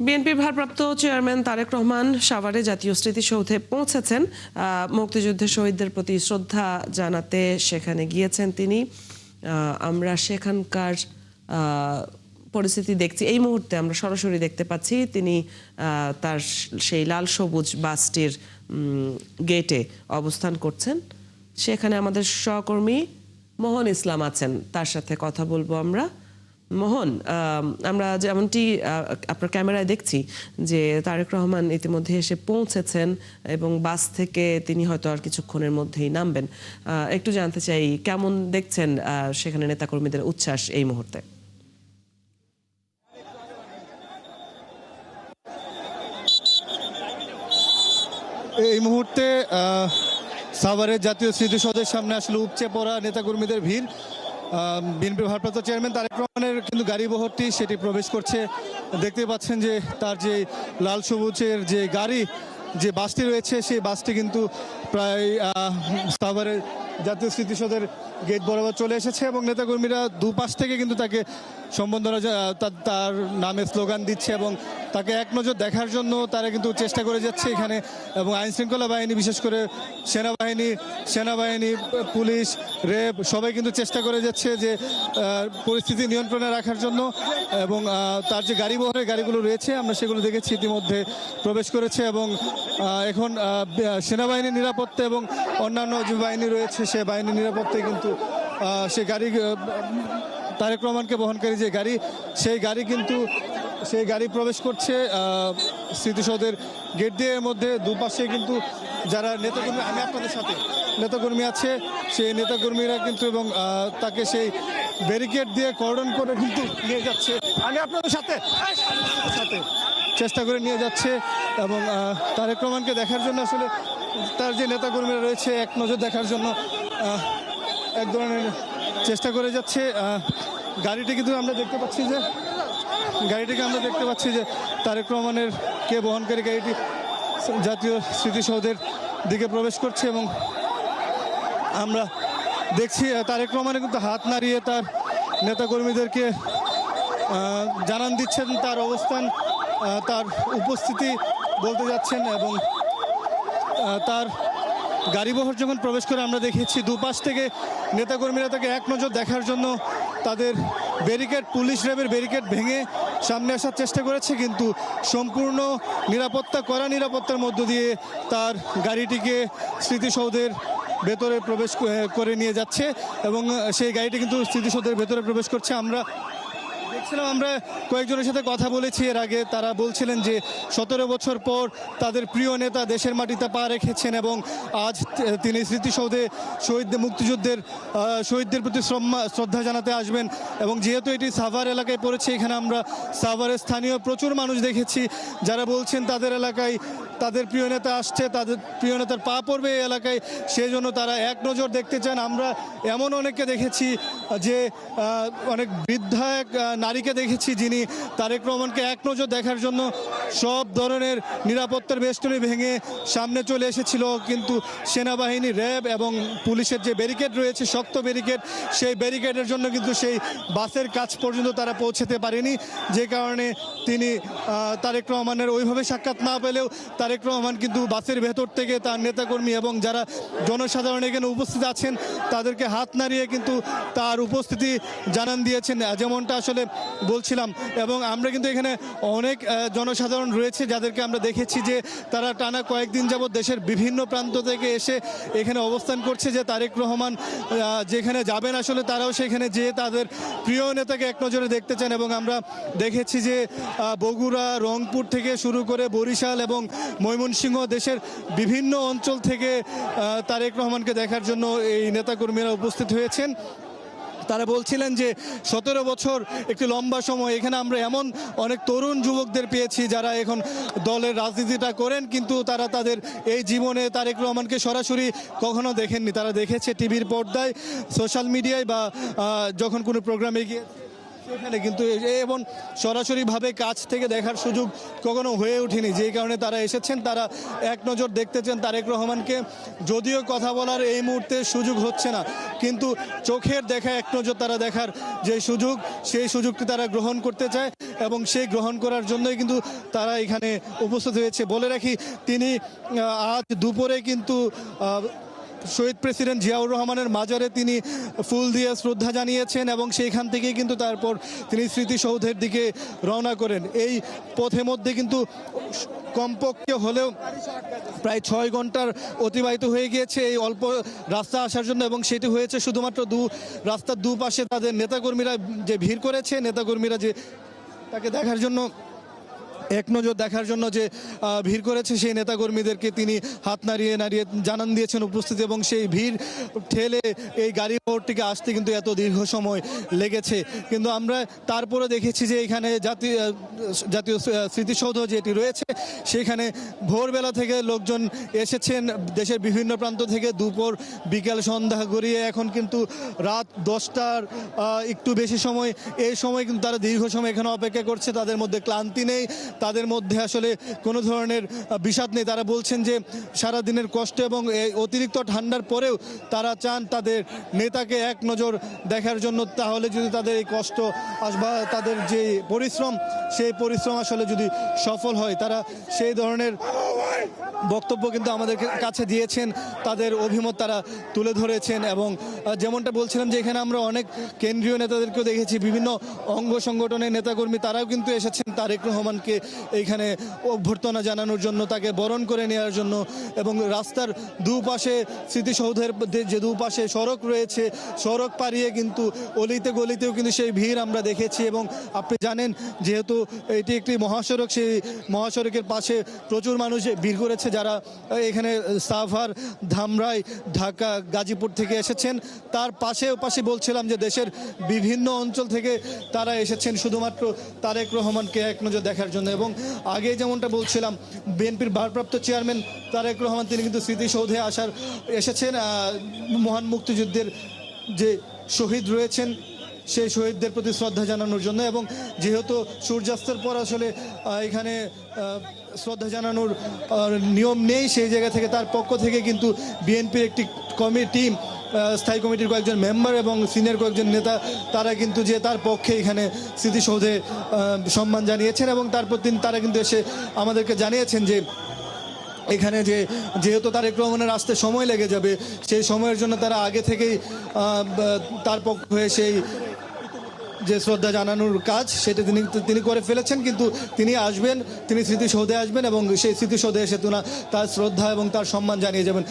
বিএনপির ভারপ্রাপ্ত চেয়ারম্যান তারেক রহমান সাভারে জাতীয় স্মৃতিসৌধে পৌঁছেছেন। মুক্তিযুদ্ধের শহীদদের প্রতি শ্রদ্ধা জানাতে সেখানে গিয়েছেন তিনি। আমরা সেখানকার পরিস্থিতি দেখছি, এই মুহূর্তে আমরা সরাসরি দেখতে পাচ্ছি তিনি তার সেই লাল সবুজ বাসটির গেটে অবস্থান করছেন। সেখানে আমাদের সহকর্মী মোহন ইসলাম আছেন, তার সাথে কথা বলবো আমরা। মোহন, আমরা যেমনটি আপনার ক্যামেরায় দেখছি যে তারেক রহমান ইতিমধ্যে এসে পৌঁছেছেন এবং বাস থেকে তিনি হয়তো আর কিছুক্ষণের মধ্যেই নামবেন। একটু জানতে চাই কেমন দেখছেন সেখানে নেতাকর্মীদের উচ্ছ্বাস এই মুহূর্তে। এই মুহূর্তে সাভারের জাতীয় স্মৃতিসৌধের সামনে আসলে উপচে পড়া নেতাকর্মীদের ভিড়। বিএনপির ভারপ্রাপ্ত চেয়ারম্যান তারেক রহমানের কিন্তু গাড়ি বহরটি সেটি প্রবেশ করছে। দেখতে পাচ্ছেন যে তার যে লাল সবুজের যে গাড়ি, যে বাসটি রয়েছে সেই বাসটি কিন্তু প্রায় সাভারের জাতীয় স্মৃতিসৌধের গেট বরাবর চলে এসেছে এবং নেতাকর্মীরা দুপাশ থেকে কিন্তু তাকে সম্বর্ধনা তার নামে স্লোগান দিচ্ছে এবং তাকে এক নজর দেখার জন্য তারা কিন্তু চেষ্টা করে যাচ্ছে এখানে। এবং আইনশৃঙ্খলা বাহিনী, বিশেষ করে সেনাবাহিনী, পুলিশ, র্যাব সবাই কিন্তু চেষ্টা করে যাচ্ছে যে পরিস্থিতি নিয়ন্ত্রণে রাখার জন্য। এবং তার যে গাড়িবহরের গাড়িগুলো রয়েছে আমরা সেগুলো দেখেছি ইতিমধ্যে প্রবেশ করেছে এবং এখন সেনাবাহিনীর নিরাপত্তা এবং অন্যান্য যে বাহিনী রয়েছে সে বাহিনীর নিরাপত্তায় কিন্তু সে গাড়ি, তারেক রহমানকে বহনকারী যে গাড়ি, সেই গাড়ি প্রবেশ করছে স্মৃতিসৌধের গেট দিয়ে। এর মধ্যে দুপাশে কিন্তু যারা নেতাকর্মী, আমি আপনাদের সাথে নেতাকর্মী আছে, সেই নেতাকর্মীরা কিন্তু এবং তাকে সেই ব্যারিকেড দিয়ে কর্ডন করে কিন্তু নিয়ে যাচ্ছে। আমি আপনাদের সাথে চেষ্টা করে নিয়ে যাচ্ছে এবং তারেক রহমানকে দেখার জন্য আসলে তার যে নেতাকর্মীরা রয়েছে এক নজর দেখার জন্য এক ধরনের চেষ্টা করে যাচ্ছে। গাড়িটি কিন্তু আমরা দেখতে পাচ্ছি যে তারেক রহমানের কে বহনকারী গাড়িটি জাতীয় স্মৃতিসৌধের দিকে প্রবেশ করছে এবং আমরা দেখছি তারেক রহমানের কিন্তু হাত নাড়িয়ে তার নেতাকর্মীদেরকে জানান দিচ্ছেন তার অবস্থান, তার উপস্থিতি বলতে যাচ্ছেন। এবং তার গাড়িবহর যখন প্রবেশ করে আমরা দেখেছি দুপাশ থেকে নেতাকর্মীরা তাকে এক নজর দেখার জন্য তাদের ব্যারিকেড, পুলিশ র্যাবের ব্যারিকেড ভেঙে সামনে আসার চেষ্টা করেছে, কিন্তু সম্পূর্ণ নিরাপত্তার মধ্য দিয়ে তার গাড়িটিকে স্মৃতিসৌধের ভেতরে প্রবেশ করে নিয়ে যাচ্ছে এবং সেই গাড়িটি কিন্তু স্মৃতিসৌধের ভেতরে প্রবেশ করছে। আমরা কয়েকজনের সাথে কথা বলেছি এর আগে, তারা বলছিলেন যে 17 বছর পর তাদের প্রিয় নেতা দেশের মাটিতে পা রেখেছেন এবং আজ তিনি স্মৃতিসৌধে শহীদদের প্রতি শ্রদ্ধা জানাতে আসবেন। এবং যেহেতু এটি সাভার এলাকায় পড়েছে, এখানে আমরা সাভারের স্থানীয় প্রচুর মানুষ দেখেছি যারা বলছেন তাদের এলাকায় তাদের প্রিয় নেতা আসছে, তাদের প্রিয় নেতার পা পড়বে এই এলাকায়, সেই জন্য তারা এক নজর দেখতে চান। আমরা এমন অনেককে দেখেছি যে অনেক বৃদ্ধা এক নারীকে দেখেছি যিনি তারেক রহমানকে এক নজর দেখার জন্য সব ধরনের নিরাপত্তার বেষ্টনী ভেঙে সামনে চলে এসেছিল, কিন্তু সেনাবাহিনী, র্যাব এবং পুলিশের যে ব্যারিকেড রয়েছে, শক্ত ব্যারিকেড, সেই ব্যারিকেডের জন্য কিন্তু সেই বাসের কাছ পর্যন্ত তারা পৌঁছাতে পারেনি। যে কারণে তিনি তারেক রহমানের ওইভাবে সাক্ষাৎ না পেলেও তারেক রহমান কিন্তু বাসের ভেতর থেকে তার নেতাকর্মী এবং যারা জনসাধারণ এখানে উপস্থিত আছেন তাদেরকে হাত নাড়িয়ে কিন্তু তার উপস্থিতি জানান দিয়েছেন, যেমনটা আসলে বলছিলাম। এবং আমরা কিন্তু এখানে অনেক জনসাধারণ রয়েছে যাদেরকে আমরা দেখেছি যে তারা টানা কয়েকদিন যাবৎ দেশের বিভিন্ন প্রান্ত থেকে এসে এখানে অবস্থান করছে, যে তারেক রহমান যেখানে যাবেন আসলে তারাও সেখানে যেয়ে তাদের প্রিয় নেতাকে এক নজরে দেখতে চান। এবং আমরা দেখেছি যে বগুড়া, রংপুর থেকে শুরু করে বরিশাল এবং ময়মনসিংহ, দেশের বিভিন্ন অঞ্চল থেকে তারেক রহমানকে দেখার জন্য এই নেতাকর্মীরা উপস্থিত হয়েছেন। তারা বলছিলেন যে 17 বছর একটি লম্বা সময়, এখানে আমরা এমন অনেক তরুণ যুবকদের পেয়েছি যারা এখন দলের রাজনীতিটা করেন, কিন্তু তারা তাদের এই জীবনে তারেক রহমানকে সরাসরি কখনো দেখেননি। তারা দেখেছে টিভির পর্দায়, সোশ্যাল মিডিয়ায় বা যখন কোনো প্রোগ্রামে গিয়ে সেখানে কিন্তু এবং সরাসরিভাবে কাছ থেকে দেখার সুযোগ কখনো হয়ে ওঠেনি, যেই কারণে তারা এসেছেন। তারা এক নজর দেখতে চান তারেক রহমানকে। যদিও কথা বলার এই মুহূর্তে সুযোগ হচ্ছে না, কিন্তু চোখের দেখা এক নজর তারা দেখার যে সুযোগ, সেই সুযোগটি তারা গ্রহণ করতে চায় এবং সেই গ্রহণ করার জন্যই কিন্তু তারা এখানে উপস্থিত হয়েছে। বলে রাখি, তিনি আজ দুপুরে কিন্তু শহীদ প্রেসিডেন্ট জিয়াউর রহমানের মাজারে তিনি ফুল দিয়ে শ্রদ্ধা জানিয়েছেন এবং সেইখান থেকেই কিন্তু তারপর তিনি স্মৃতিসৌধের দিকে রওনা করেন। এই পথে মধ্যে কিন্তু কমপক্ষে হলেও প্রায় 6 ঘন্টার অতিবাহিত হয়ে গিয়েছে এই অল্প রাস্তা আসার জন্য, এবং সেটি হয়েছে শুধুমাত্র রাস্তার দুপাশে তাদের নেতাকর্মীরা যে ভিড় করেছে, নেতাকর্মীরা যে তাকে দেখার জন্য, এক নজর দেখার জন্য যে ভিড় করেছে, সেই নেতাকর্মীদেরকে তিনি হাত নাড়িয়ে নাড়িয়ে জানান দিয়েছেন উপস্থিতি, এবং সেই ভিড় ঠেলে এই গাড়ি মোড়টিকে আসতে কিন্তু এত দীর্ঘ সময় লেগেছে। কিন্তু আমরা তারপরে দেখেছি যে এখানে জাতীয় স্মৃতিসৌধ যেটি রয়েছে, সেখানে ভোরবেলা থেকে লোকজন এসেছেন দেশের বিভিন্ন প্রান্ত থেকে। দুপুর, বিকেল, সন্ধ্যা গড়িয়ে এখন কিন্তু রাত 10টার একটু বেশি সময়। এই সময় কিন্তু তারা দীর্ঘ সময় এখানে অপেক্ষা করছে। তাদের মধ্যে ক্লান্তি নেই, তাদের মধ্যে আসলে কোনো ধরনের বিষাদ নেই। তারা বলছেন যে সারা দিনের কষ্ট এবং এই অতিরিক্ত ঠান্ডার পরেও তারা চান তাদের নেতাকে এক নজর দেখার জন্য। তাহলে যদি তাদের এই কষ্ট বা তাদের যে পরিশ্রম, সেই পরিশ্রম আসলে যদি সফল হয়, তারা সেই ধরনের বক্তব্য কিন্তু আমাদের কাছে দিয়েছেন, তাদের অভিমত তারা তুলে ধরেছেন। এবং যেমনটা বলছিলাম যে এখানে আমরা অনেক কেন্দ্রীয় নেতাদেরকেও দেখেছি, বিভিন্ন অঙ্গ সংগঠনের নেতাকর্মী, তারাও কিন্তু এসেছেন তারেক রহমানকে এইখানে অভ্যর্থনা জানানোর জন্য, তাকে বরণ করে নেওয়ার জন্য। এবং রাস্তার দুপাশে, স্মৃতিসৌধের যে দুপাশে সড়ক রয়েছে, সড়ক পাড়িয়ে কিন্তু অলিতে গলিতেও কিন্তু সেই ভিড় আমরা দেখেছি। এবং আপনি জানেন, যেহেতু এটি একটি মহাসড়ক, সেই মহাসড়কের পাশে প্রচুর মানুষ ভিড় করেছে, যারা এখানে সাভার, ধামরাই, ঢাকা, গাজীপুর থেকে এসেছেন। তার পাশে বলছিলাম যে দেশের বিভিন্ন অঞ্চল থেকে তারা এসেছেন শুধুমাত্র তারেক রহমানকে এক নজর দেখার জন্য। এবং আগে যেমনটা বলছিলাম, বিএনপির ভারপ্রাপ্ত চেয়ারম্যান তারেক রহমান তিনি কিন্তু স্মৃতিসৌধে এসেছেন মহান মুক্তিযুদ্ধের যে শহীদ রয়েছেন, সেই শহীদদের প্রতি শ্রদ্ধা জানানোর জন্য। এবং যেহেতু সূর্যাস্তের পর আসলে এখানে শ্রদ্ধা জানানোর নিয়ম নেই, সেই জায়গা থেকে তার পক্ষ থেকে কিন্তু বিএনপির একটি কমিটি, স্থায়ী কমিটির কয়েকজন মেম্বার এবং সিনিয়র কয়েকজন নেতা, তারা কিন্তু যে তার পক্ষে এখানে স্মৃতিসৌধে সম্মান জানিয়েছেন। এবং তারপর তারা কিন্তু এসে আমাদেরকে জানিয়েছেন যে এখানে যেহেতু তারেক রহমানের আসতে সময় লেগে যাবে, সেই সময়ের জন্য তারা আগে থেকেই তার পক্ষ হয়ে সেই যে শ্রদ্ধা জানানোর কাজ, সেটা তিনি করে ফেলেছেন। কিন্তু তিনি আসবেন, তিনি স্মৃতিসৌধে আসবেন এবং সেই স্মৃতিসৌধে এসে তার শ্রদ্ধা এবং তার সম্মান জানিয়ে যাবেন।